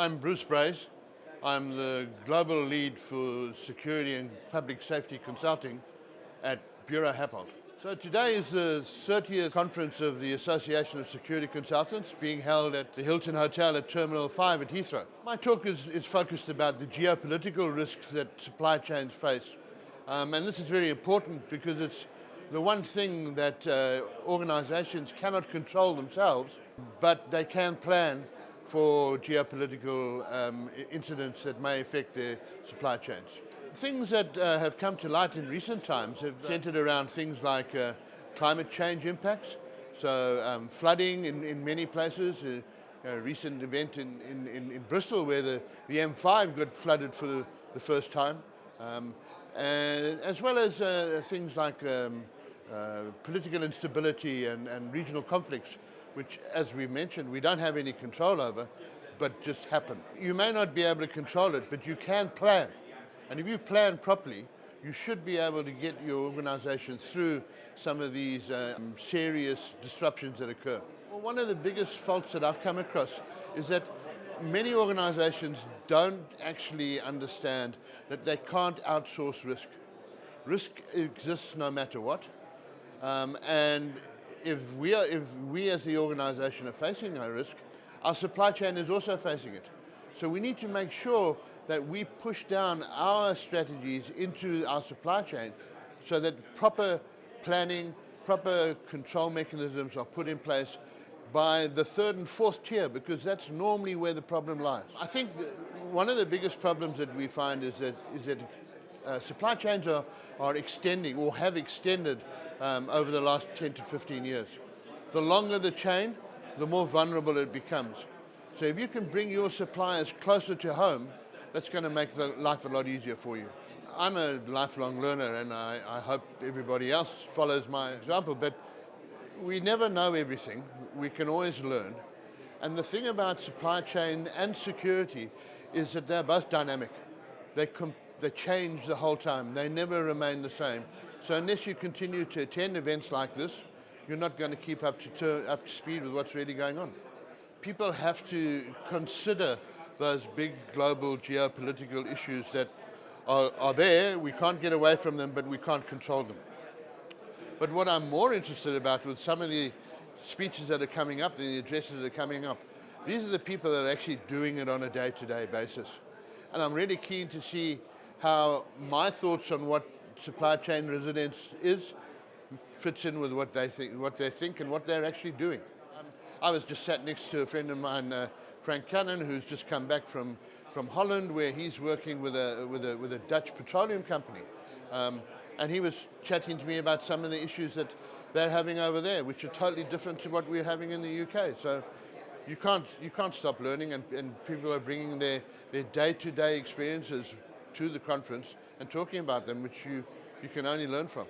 I'm Bruce Brace. I'm the global lead for security and public safety consulting at Buro Happold. So today is the 30th conference of the Association of Security Consultants being held at the Hilton Hotel at Terminal 5 at Heathrow. My talk is focused about the geopolitical risks that supply chains face. And this is very important because it's the one thing that organizations cannot control themselves, but they can plan for geopolitical incidents that may affect their supply chains. Things that have come to light in recent times have centered around things like climate change impacts, so flooding in many places, a recent event in Bristol where the M5 got flooded for the first time, and as well as things like political instability and regional conflicts, which, as we mentioned, we don't have any control over, but just happen. You may not be able to control it, but you can plan. And if you plan properly, you should be able to get your organization through some of these serious disruptions that occur. Well, one of the biggest faults that I've come across is that many organizations don't actually understand that they can't outsource risk. Risk exists no matter what. And if we as the organization are facing a risk, our supply chain is also facing it. So we need to make sure that we push down our strategies into our supply chain so that proper planning, proper control mechanisms are put in place by the third and fourth tier, because that's normally where the problem lies. I think one of the biggest problems that we find is that supply chains are extending or have extended over the last 10 to 15 years. The longer the chain, the more vulnerable it becomes. So if you can bring your suppliers closer to home, that's going to make life a lot easier for you. I'm a lifelong learner, and I hope everybody else follows my example, but we never know everything. We can always learn. And the thing about supply chain and security is that they're both dynamic. They change the whole time. They never remain the same. So unless you continue to attend events like this, you're not going to keep up to speed with what's really going on. People have to consider those big global geopolitical issues that are there. We can't get away from them, but we can't control them. But what I'm more interested about with some of the speeches that are coming up, the addresses that are coming up, these are the people that are actually doing it on a day-to-day basis. And I'm really keen to see how my thoughts on what supply chain resilience fits in with what they think and what they're actually doing. I was just sat next to a friend of mine, Frank Cannon, who's just come back from Holland, where he's working with a Dutch petroleum company, and he was chatting to me about some of the issues that they're having over there, which are totally different to what we're having in the UK. So you can't stop learning, and people are bringing their day-to-day experiences to the conference and talking about them, which you can only learn from.